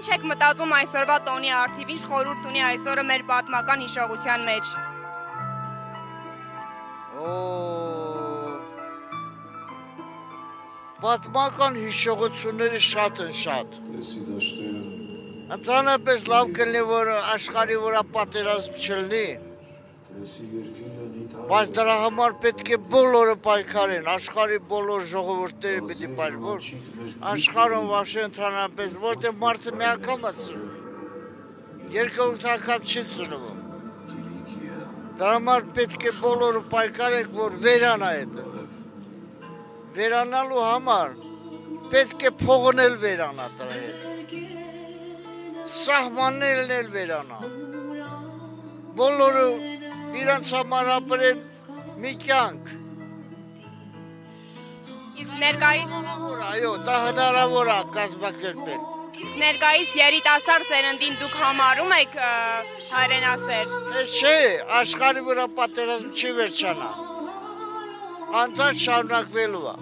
Ինչ եք մտածում այսօրվա տոնի առթիվ, ինչ խորհուրդ ունի այսօրը մեր պատմական հիշողության մեջ։ Պատմական հիշողությունները շատ են շատ։ Ընդհանրապես լավ կլինի, որ աշխարհի վրա պատերազմ չլինի, բայց դրա համար պետք է բոլորը պայքարեն, աշխարհի բոլոր ժողովուրդները պետք է պայքարեն, աշխարհում վաշե ընդհանրապես, որտեղ մարդը մի անգամ է ծնվում, երկրորդ անգամ չի ծնվում։ Դրա համար պետք է բոլորը պայքարենք, որ վերանա այդ։ Վերանալու համար պետք է փողն էլ վերանա դրա հետ, սահմաններն էլ վերանա, բոլորը իրանց համար ապրեն մի կյանք։ Իսկ ներկայիս այո, դա հնարավոր է կազմակերպել։ Իսկ ներկայիս երիտասարդ սերնդին դուք համարում եք հայրենասեր։ Ես չէ, աշխարհի վրա պատերազմ չի վերջանա, անդադար շարունակվելու է։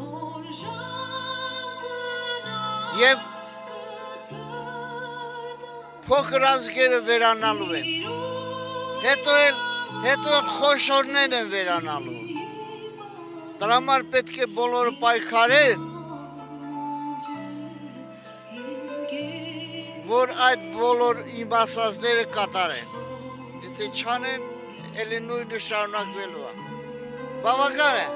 Եվ փոքր ազգերը վերանալու են, հետո էլ խոշորներն են վերանալու։ Դրա համար պետք է բոլորը պայքարեն, որ այդ բոլոր իմասածները կատարեն։ Եթե չանեն, էլի նույնը շարունակվելու է։ Բավական է։